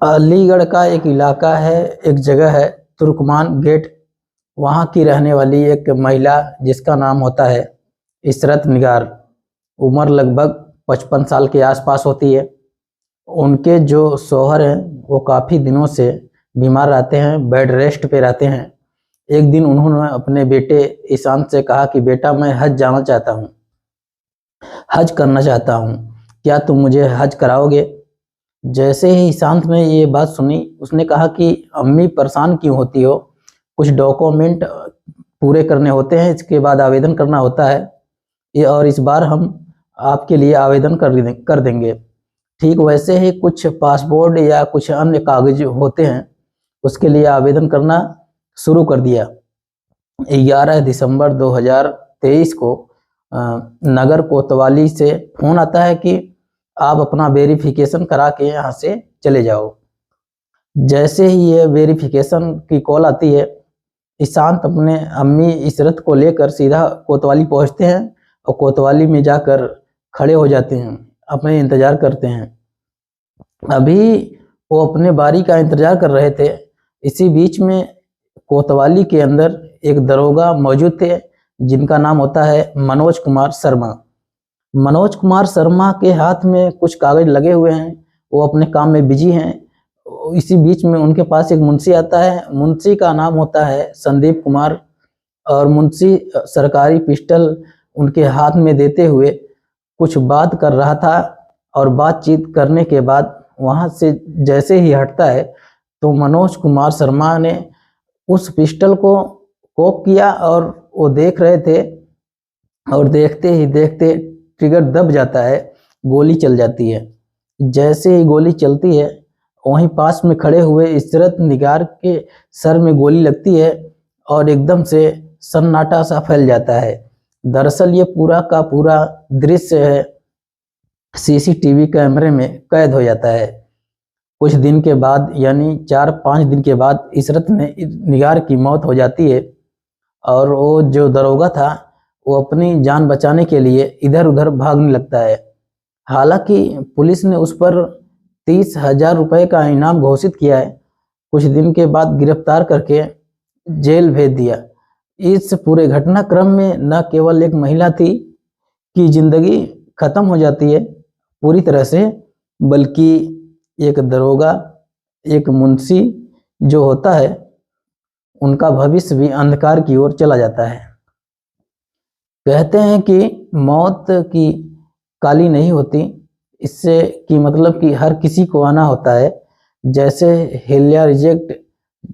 अलीगढ़ का एक इलाका है, एक जगह है तुर्कमान गेट। वहाँ की रहने वाली एक महिला जिसका नाम होता है इशरत निगार, उम्र लगभग 55 साल के आसपास होती है। उनके जो शौहर हैं वो काफ़ी दिनों से बीमार रहते हैं, बेड रेस्ट पे रहते हैं। एक दिन उन्होंने अपने बेटे ईशांत से कहा कि बेटा, मैं हज जाना चाहता हूँ, हज करना चाहता हूँ, क्या तुम मुझे हज कराओगे? जैसे ही ईशांत ने ये बात सुनी, उसने कहा कि अम्मी परेशान क्यों होती हो, कुछ डॉक्यूमेंट पूरे करने होते हैं, इसके बाद आवेदन करना होता है ये, और इस बार हम आपके लिए आवेदन कर देंगे। ठीक वैसे ही कुछ पासपोर्ट या कुछ अन्य कागज होते हैं, उसके लिए आवेदन करना शुरू कर दिया। 11 दिसंबर 2023 को नगर कोतवाली से फ़ोन आता है कि आप अपना वेरिफिकेशन करा के यहाँ से चले जाओ। जैसे ही ये वेरिफिकेशन की कॉल आती है, ईशांत अपने अम्मी इशरत को लेकर सीधा कोतवाली पहुँचते हैं और कोतवाली में जाकर खड़े हो जाते हैं, अपने इंतज़ार करते हैं। अभी वो अपने बारी का इंतज़ार कर रहे थे, इसी बीच में कोतवाली के अंदर एक दरोगा मौजूद थे जिनका नाम होता है मनोज कुमार शर्मा। मनोज कुमार शर्मा के हाथ में कुछ कागज लगे हुए हैं, वो अपने काम में बिजी हैं। इसी बीच में उनके पास एक मुंशी आता है, मुंशी का नाम होता है संदीप कुमार, और मुंशी सरकारी पिस्टल उनके हाथ में देते हुए कुछ बात कर रहा था, और बातचीत करने के बाद वहाँ से जैसे ही हटता है तो मनोज कुमार शर्मा ने उस पिस्टल को कोक किया, और वो देख रहे थे, और देखते ही देखते ट्रिगर दब जाता है, गोली चल जाती है। जैसे ही गोली चलती है, वहीं पास में खड़े हुए इशरत निगार के सर में गोली लगती है और एकदम से सन्नाटा सा फैल जाता है। दरअसल ये पूरा का पूरा दृश्य है सीसीटीवी कैमरे में कैद हो जाता है। कुछ दिन के बाद, यानी 4-5 दिन के बाद, इशरत निगार की मौत हो जाती है, और वो जो दरोगा था वो अपनी जान बचाने के लिए इधर उधर भागने लगता है। हालांकि पुलिस ने उस पर 30,000 रुपये का इनाम घोषित किया है। कुछ दिन के बाद गिरफ्तार करके जेल भेज दिया। इस पूरे घटनाक्रम में न केवल एक महिला थी की जिंदगी खत्म हो जाती है पूरी तरह से, बल्कि एक दरोगा, एक मुंशी जो होता है, उनका भविष्य भी अंधकार की ओर चला जाता है। कहते हैं कि मौत की काली नहीं होती, इससे कि मतलब कि हर किसी को आना होता है। जैसे हिल्या रिजेक्ट,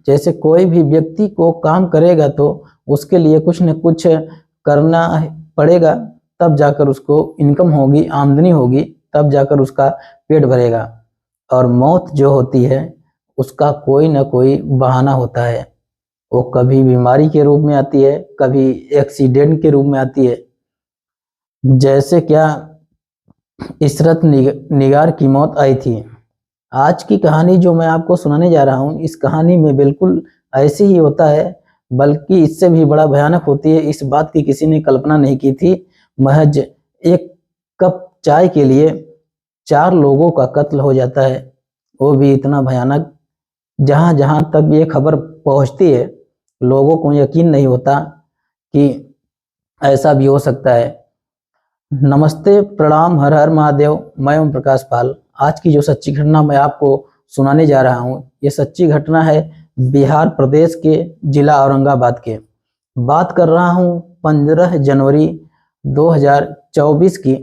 जैसे कोई भी व्यक्ति को काम करेगा तो उसके लिए कुछ न कुछ करना पड़ेगा, तब जाकर उसको इनकम होगी, आमदनी होगी, तब जाकर उसका पेट भरेगा। और मौत जो होती है उसका कोई ना कोई बहाना होता है। वो कभी बीमारी के रूप में आती है, कभी एक्सीडेंट के रूप में आती है। जैसे क्या इशरत निगार की मौत आई थी। आज की कहानी जो मैं आपको सुनाने जा रहा हूँ, इस कहानी में बिल्कुल ऐसे ही होता है, बल्कि इससे भी बड़ा भयानक होती है। इस बात की किसी ने कल्पना नहीं की थी। महज एक कप चाय के लिए 4 लोगों का कत्ल हो जाता है, वो भी इतना भयानक। जहाँ जहाँ तक ये खबर पहुँचती है, लोगों को यकीन नहीं होता कि ऐसा भी हो सकता है। नमस्ते, प्रणाम, हर हर महादेव। मैं ओम प्रकाश पाल। आज की जो सच्ची घटना मैं आपको सुनाने जा रहा हूँ, ये सच्ची घटना है बिहार प्रदेश के जिला औरंगाबाद के। बात कर रहा हूँ 15 जनवरी 2024 की।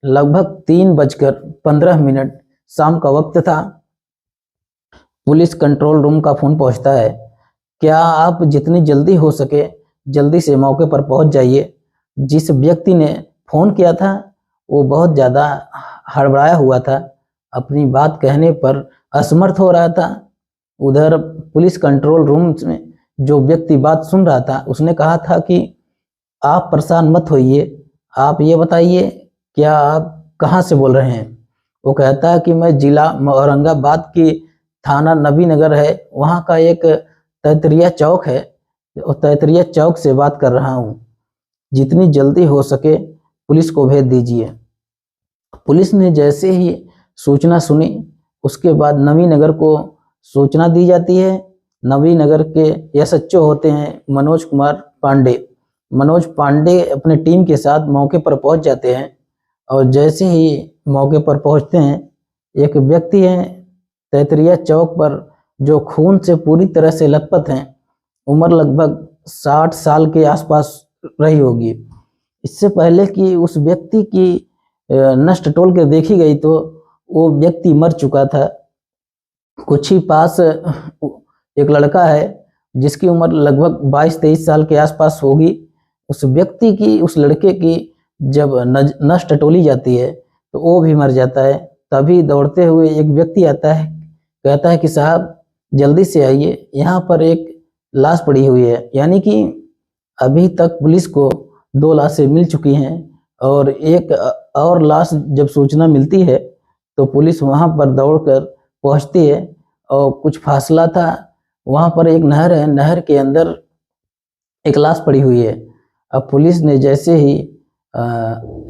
लगभग 3:15 शाम का वक्त था। पुलिस कंट्रोल रूम का फोन पहुंचता है, क्या आप जितनी जल्दी हो सके जल्दी से मौके पर पहुंच जाइए। जिस व्यक्ति ने फ़ोन किया था वो बहुत ज़्यादा हड़बड़ाया हुआ था, अपनी बात कहने पर असमर्थ हो रहा था। उधर पुलिस कंट्रोल रूम में जो व्यक्ति बात सुन रहा था, उसने कहा था कि आप परेशान मत होइए, आप ये बताइए क्या आप कहाँ से बोल रहे हैं। वो कहता है कि मैं जिला औरंगाबाद की थाना नबी नगर है, वहाँ का एक तैतरिया चौक है, और तैतरिया चौक से बात कर रहा हूँ। जितनी जल्दी हो सके पुलिस को भेज दीजिए। पुलिस ने जैसे ही सूचना सुनी, उसके बाद नवीनगर को सूचना दी जाती है। नवीनगर के एसएचओ होते हैं मनोज कुमार पांडे। मनोज पांडे अपने टीम के साथ मौके पर पहुंच जाते हैं और जैसे ही मौके पर पहुंचते हैं, एक व्यक्ति है तैतरिया चौक पर जो खून से पूरी तरह से लथपथ हैं। उम्र लगभग 60 साल के आसपास रही होगी। इससे पहले कि उस व्यक्ति की नष्ट टोल के देखी गई तो वो व्यक्ति मर चुका था। कुछ ही पास एक लड़का है जिसकी उम्र लगभग 22-23 साल के आसपास होगी। उस व्यक्ति की, उस लड़के की जब नस टटोली जाती है तो वो भी मर जाता है। तभी दौड़ते हुए एक व्यक्ति आता है, कहता है कि साहब जल्दी से आइए, यहाँ पर एक लाश पड़ी हुई है। यानी कि अभी तक पुलिस को 2 लाशें मिल चुकी हैं और एक और लाश जब सूचना मिलती है तो पुलिस वहाँ पर दौड़कर पहुँचती है और कुछ फासला था, वहाँ पर एक नहर है, नहर के अंदर एक लाश पड़ी हुई है। अब पुलिस ने जैसे ही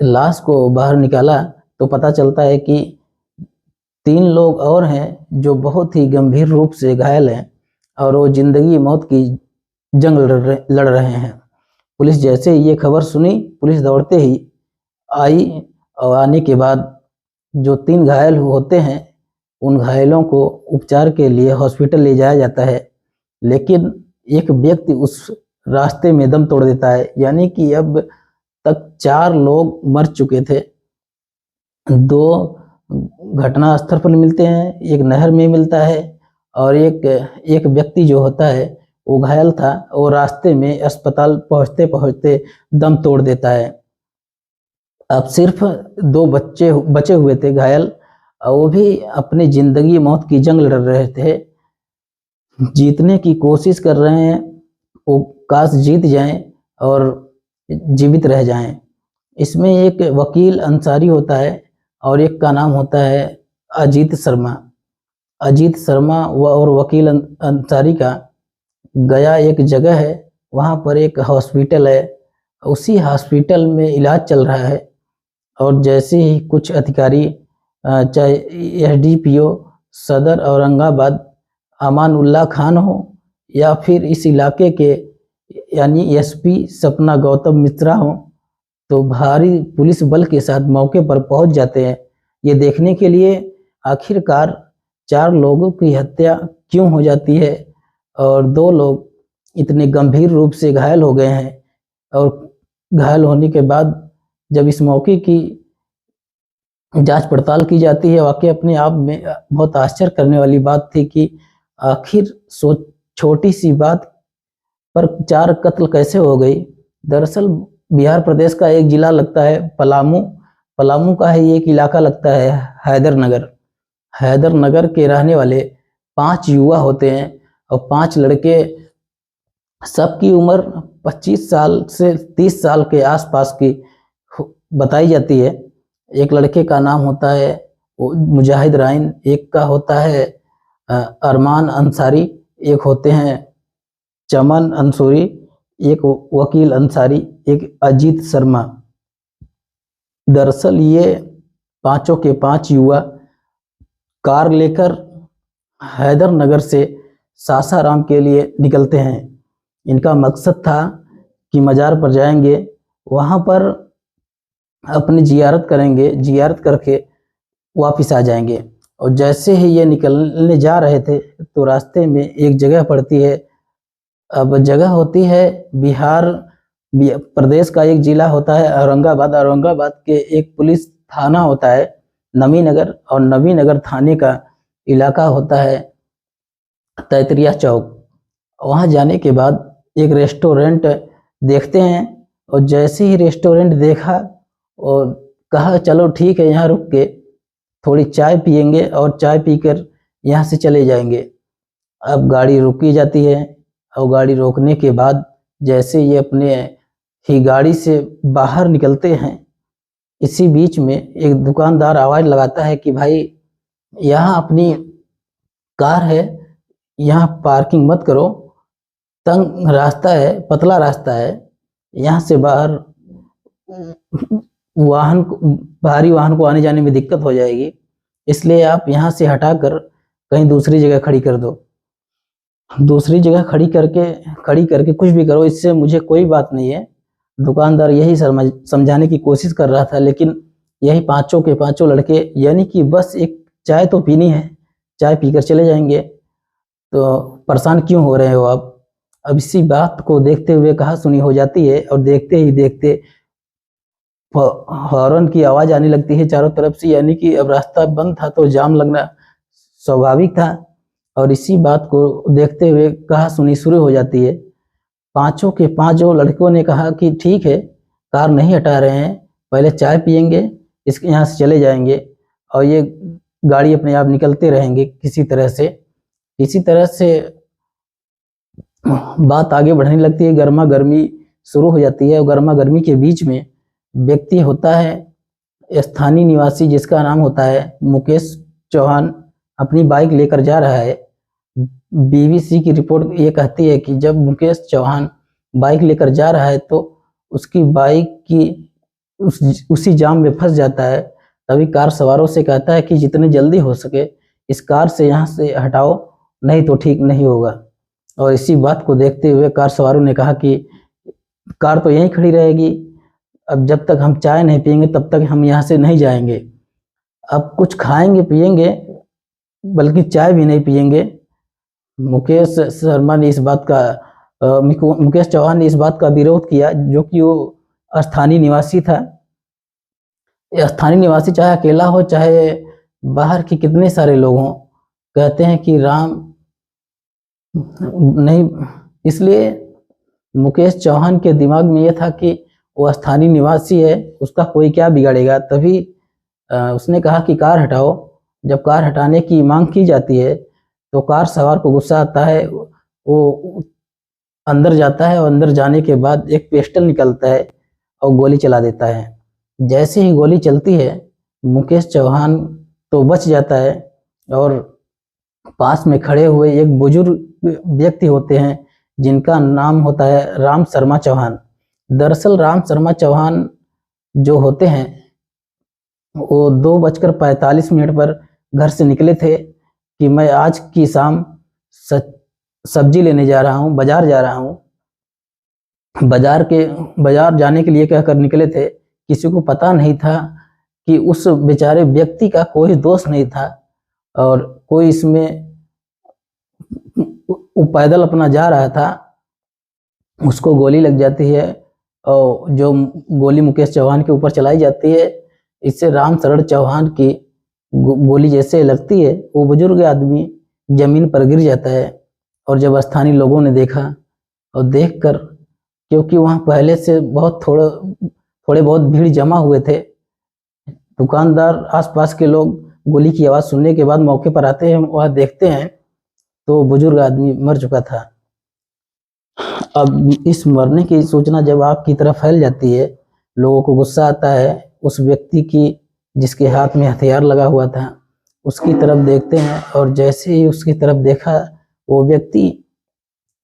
लाश को बाहर निकाला तो पता चलता है कि 3 लोग और हैं जो बहुत ही गंभीर रूप से घायल हैं और वो जिंदगी मौत की जंग लड़ रहे हैं। पुलिस जैसे ही ये खबर सुनी, पुलिस दौड़ते ही आई और आने के बाद जो 3 घायल होते हैं उन घायलों को उपचार के लिए हॉस्पिटल ले जाया जाता है। लेकिन एक व्यक्ति उस रास्ते में दम तोड़ देता है। यानी कि अब तक 4 लोग मर चुके थे। 2 घटना स्थल पर मिलते हैं, एक नहर में मिलता है और एक व्यक्ति जो होता है वो घायल था, वो रास्ते में अस्पताल पहुंचते पहुंचते दम तोड़ देता है। अब सिर्फ 2 बच्चे बचे हुए थे घायल, वो भी अपनी जिंदगी मौत की जंग लड़ रहे थे, जीतने की कोशिश कर रहे हैं। वो काश जीत जाएं और जीवित रह जाएं। इसमें एक वकील अंसारी होता है और एक का नाम होता है अजीत शर्मा। अजीत शर्मा और वकील अंसारी का गया एक जगह है, वहाँ पर एक हॉस्पिटल है, उसी हॉस्पिटल में इलाज चल रहा है। और जैसे ही कुछ अधिकारी, चाहे एसडीपीओ सदर औरंगाबाद अमानुल्लाह खान हो या फिर इस इलाके के यानी एसपी सपना गौतम मिश्रा हो, तो भारी पुलिस बल के साथ मौके पर पहुंच जाते हैं ये देखने के लिए आखिरकार 4 लोगों की हत्या क्यों हो जाती है और 2 लोग इतने गंभीर रूप से घायल हो गए हैं। और घायल होने के बाद जब इस मौके की जांच पड़ताल की जाती है, वाकई अपने आप में बहुत आश्चर्य करने वाली बात थी कि आखिर छोटी सी बात पर 4 कत्ल कैसे हो गई। दरअसल बिहार प्रदेश का एक जिला लगता है पलामू, पलामू का ही एक इलाका लगता है हैदरनगर। हैदरनगर के रहने वाले 5 युवा होते हैं और 5 लड़के, सबकी उम्र 25 साल से 30 साल के आसपास की बताई जाती है। एक लड़के का नाम होता है मुजाहिद राइन, एक का होता है अरमान अंसारी, एक होते हैं चमन अंसूरी, एक वकील अंसारी, एक अजीत शर्मा। दरअसल ये पांचों के 5 युवा कार लेकर हैदरनगर से सासाराम के लिए निकलते हैं। इनका मकसद था कि मज़ार पर जाएंगे, वहाँ पर अपनी जियारत करेंगे, जियारत करके वापस आ जाएंगे। और जैसे ही ये निकलने जा रहे थे तो रास्ते में एक जगह पड़ती है। अब जगह होती है बिहार प्रदेश का एक जिला होता है औरंगाबाद। औरंगाबाद के एक पुलिस थाना होता है नवीनगर, और नवीनगर थाने का इलाका होता है तैतरिया चौक। वहाँ जाने के बाद एक रेस्टोरेंट देखते हैं और जैसे ही रेस्टोरेंट देखा और कहा चलो ठीक है, यहाँ रुक के थोड़ी चाय पियेंगे और चाय पीकर यहाँ से चले जाएंगे। अब गाड़ी रुकी जाती है और गाड़ी रोकने के बाद जैसे ये अपने ही गाड़ी से बाहर निकलते हैं, इसी बीच में एक दुकानदार आवाज़ लगाता है कि भाई यहाँ अपनी कार है, यहाँ पार्किंग मत करो, तंग रास्ता है, पतला रास्ता है, यहाँ से बाहर भारी वाहन को आने जाने में दिक्कत हो जाएगी। इसलिए आप यहाँ से हटाकर कहीं दूसरी जगह खड़ी कर दो। दूसरी जगह खड़ी करके कुछ भी करो, इससे मुझे कोई बात नहीं है। दुकानदार यही समझाने की कोशिश कर रहा था, लेकिन यही पांचों के पांचों लड़के, यानी कि बस एक चाय तो पीनी है, चाय पीकर चले जाएंगे, तो परेशान क्यों हो रहे हो आप। अब इसी बात को देखते हुए कहा सुनी हो जाती है और देखते ही देखते हॉर्न की आवाज आने लगती है चारों तरफ से, यानी कि अब रास्ता बंद था तो जाम लगना स्वाभाविक था। और इसी बात को देखते हुए कहा सुनी शुरू हो जाती है। पांचों के पांचों लड़कों ने कहा कि ठीक है, कार नहीं हटा रहे हैं, पहले चाय पियेंगे, इसके यहाँ से चले जाएंगे और ये गाड़ी अपने आप निकलते रहेंगे। किसी तरह से बात आगे बढ़ने लगती है, गर्मा गर्मी शुरू हो जाती है। और गर्मा गर्मी के बीच में व्यक्ति होता है स्थानीय निवासी, जिसका नाम होता है मुकेश चौहान, अपनी बाइक लेकर जा रहा है। बीबीसी की रिपोर्ट ये कहती है कि जब मुकेश चौहान बाइक लेकर जा रहा है तो उसकी बाइक की उसी जाम में फंस जाता है। तभी कार सवारों से कहता है कि जितने जल्दी हो सके इस कार से यहाँ से हटाओ, नहीं तो ठीक नहीं होगा। और इसी बात को देखते हुए कार सवारों ने कहा कि कार तो यहीं खड़ी रहेगी, अब जब तक हम चाय नहीं पियेंगे तब तक हम यहाँ से नहीं जाएंगे। अब कुछ खाएंगे पियेंगे, बल्कि चाय भी नहीं पियेंगे। मुकेश चौहान ने इस बात का विरोध किया, जो कि वो स्थानीय निवासी था। स्थानीय निवासी चाहे अकेला हो चाहे बाहर के कितने सारे लोग हों, कहते हैं कि राम नहीं। इसलिए मुकेश चौहान के दिमाग में यह था कि वो स्थानीय निवासी है, उसका कोई क्या बिगाड़ेगा। तभी उसने कहा कि कार हटाओ। जब कार हटाने की मांग की जाती है तो कार सवार को गुस्सा आता है, वो अंदर जाता है और अंदर जाने के बाद एक पिस्टल निकलता है और गोली चला देता है। जैसे ही गोली चलती है मुकेश चौहान तो बच जाता है और पास में खड़े हुए एक बुजुर्ग व्यक्ति होते हैं जिनका नाम होता है राम शर्मा चौहान। दरअसल राम शर्मा चौहान जो होते हैं वो 2:45 पर घर से निकले थे कि मैं आज की शाम सब्जी लेने जा रहा हूँ, बाजार जा रहा हूँ। बाजार जाने के लिए कहकर निकले थे। किसी को पता नहीं था कि उस बेचारे व्यक्ति का कोई दोष नहीं था और कोई इसमें, वो पैदल अपना जा रहा था, उसको गोली लग जाती है और जो गोली मुकेश चौहान के ऊपर चलाई जाती है, इससे राम शरण चौहान की गोली जैसे लगती है वो बुजुर्ग आदमी जमीन पर गिर जाता है। और जब स्थानीय लोगों ने देखा और देखकर, क्योंकि वहाँ पहले से थोड़े बहुत भीड़ जमा हुए थे, दुकानदार आसपास के लोग गोली की आवाज़ सुनने के बाद मौके पर आते हैं, वह देखते हैं तो बुजुर्ग आदमी मर चुका था। अब इस मरने की सूचना जब आग की तरफ फैल जाती है, लोगों को गुस्सा आता है। उस व्यक्ति की जिसके हाथ में हथियार लगा हुआ था उसकी तरफ देखते हैं और जैसे ही उसकी तरफ देखा वो व्यक्ति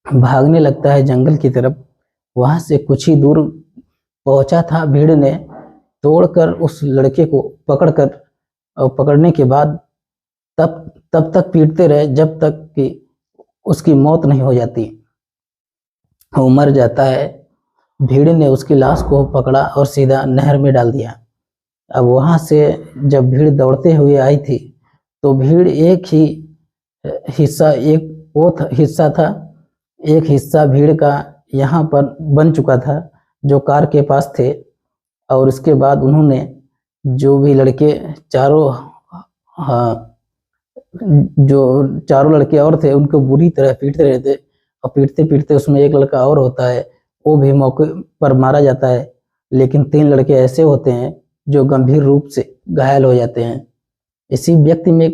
भागने लगता है जंगल की तरफ। वहां से कुछ ही दूर पहुंचा था, भीड़ ने तोड़कर उस लड़के को पकड़ने के बाद तब तक पीटते रहे जब तक कि उसकी मौत नहीं हो जाती। वो मर जाता है। भीड़ ने उसकी लाश को पकड़ा और सीधा नहर में डाल दिया। अब वहां से जब भीड़ दौड़ते हुए आई थी तो भीड़ एक हिस्सा भीड़ का यहाँ पर बन चुका था जो कार के पास थे। और उसके बाद उन्होंने जो भी लड़के चारों लड़के और थे उनको बुरी तरह पीटते रहे थे। और पीटते पीटते उसमें एक लड़का और होता है, वो भी मौके पर मारा जाता है। लेकिन 3 लड़के ऐसे होते हैं जो गंभीर रूप से घायल हो जाते हैं। इसी व्यक्ति में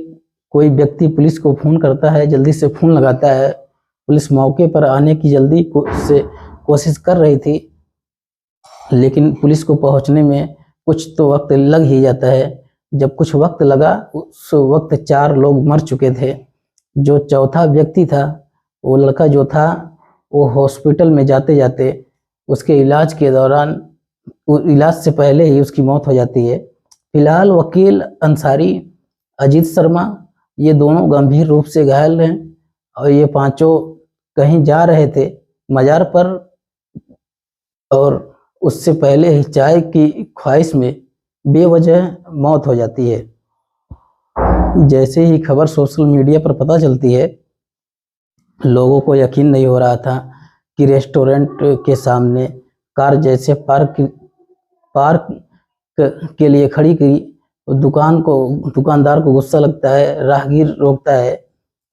कोई व्यक्ति पुलिस को फोन करता है, जल्दी से फोन लगाता है। पुलिस मौके पर आने की जल्दी से कोशिश कर रही थी, लेकिन पुलिस को पहुंचने में कुछ तो वक्त लग ही जाता है। जब कुछ वक्त लगा, उस वक्त 4 लोग मर चुके थे। जो चौथा व्यक्ति था, वो लड़का जो था, वो हॉस्पिटल में जाते जाते उसके इलाज के दौरान, इलाज से पहले ही उसकी मौत हो जाती है। फिलहाल वकील अंसारी अजीत शर्मा, ये दोनों गंभीर रूप से घायल हैं और ये पांचों कहीं जा रहे थे मज़ार पर और उससे पहले ही चाय की ख्वाहिश में बेवजह मौत हो जाती है। जैसे ही खबर सोशल मीडिया पर पता चलती है, लोगों को यकीन नहीं हो रहा था कि रेस्टोरेंट के सामने कार जैसे पार्क के लिए खड़ी की दुकानदार को गुस्सा लगता है, राहगीर रोकता है,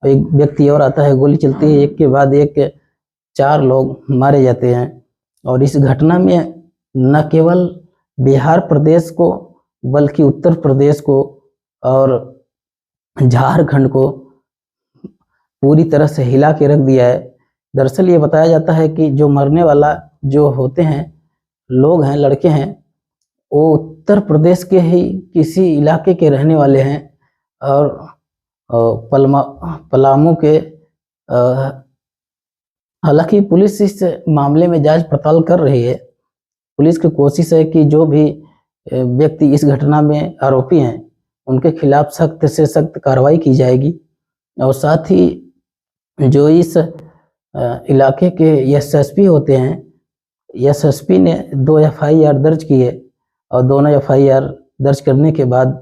एक व्यक्ति और आता है, गोली चलती है, एक के बाद एक 4 लोग मारे जाते हैं। और इस घटना में न केवल बिहार प्रदेश को बल्कि उत्तर प्रदेश को और झारखंड को पूरी तरह से हिला के रख दिया है। दरअसल ये बताया जाता है कि जो मरने वाला जो होते हैं लोग हैं, लड़के हैं, वो उत्तर प्रदेश के ही किसी इलाके के रहने वाले हैं और पलामू के। हालांकि पुलिस इस मामले में जांच पड़ताल कर रही है। पुलिस की कोशिश है कि जो भी व्यक्ति इस घटना में आरोपी हैं उनके खिलाफ सख्त से सख्त कार्रवाई की जाएगी और साथ ही जो इस इलाके के एसएसपी होते हैं, एसएसपी ने 2 एफआईआर दर्ज की है और दोनों एफआईआर दर्ज करने के बाद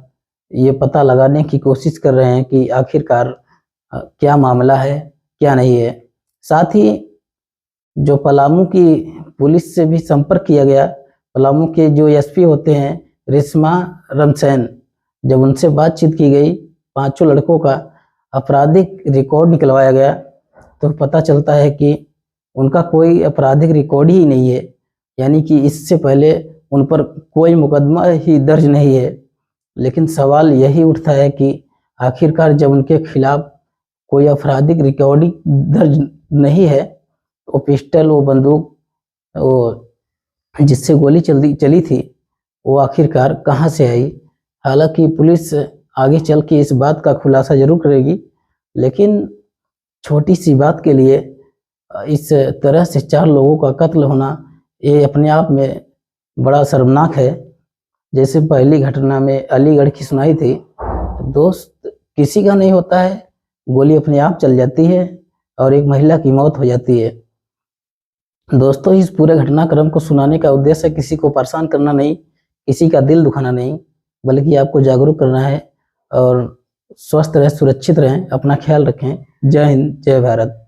ये पता लगाने की कोशिश कर रहे हैं कि आखिरकार क्या मामला है क्या नहीं है। साथ ही जो पलामू की पुलिस से भी संपर्क किया गया, पलामू के जो एसपी होते हैं रेशमा रमसैन, जब उनसे बातचीत की गई, 5 लड़कों का आपराधिक रिकॉर्ड निकलवाया गया तो पता चलता है कि उनका कोई आपराधिक रिकॉर्ड ही नहीं है, यानी कि इससे पहले उन पर कोई मुकदमा ही दर्ज नहीं है। लेकिन सवाल यही उठता है कि आखिरकार जब उनके खिलाफ कोई आपराधिक रिकॉर्ड दर्ज नहीं है, वो पिस्टल, वो बंदूक, वो जिससे गोली चली थी, वो आखिरकार कहाँ से आई। हालांकि पुलिस आगे चल के इस बात का खुलासा जरूर करेगी, लेकिन छोटी सी बात के लिए इस तरह से 4 लोगों का कत्ल होना ये अपने आप में बड़ा शर्मनाक है। जैसे पहली घटना में अलीगढ़ की सुनाई थी, दोस्त किसी का नहीं होता है, गोली अपने आप चल जाती है और एक महिला की मौत हो जाती है। दोस्तों, इस पूरे घटनाक्रम को सुनाने का उद्देश्य किसी को परेशान करना नहीं, किसी का दिल दुखाना नहीं, बल्कि आपको जागरूक करना है और स्वस्थ रहें, सुरक्षित रहें, अपना ख्याल रखें। जय हिंद, जय भारत।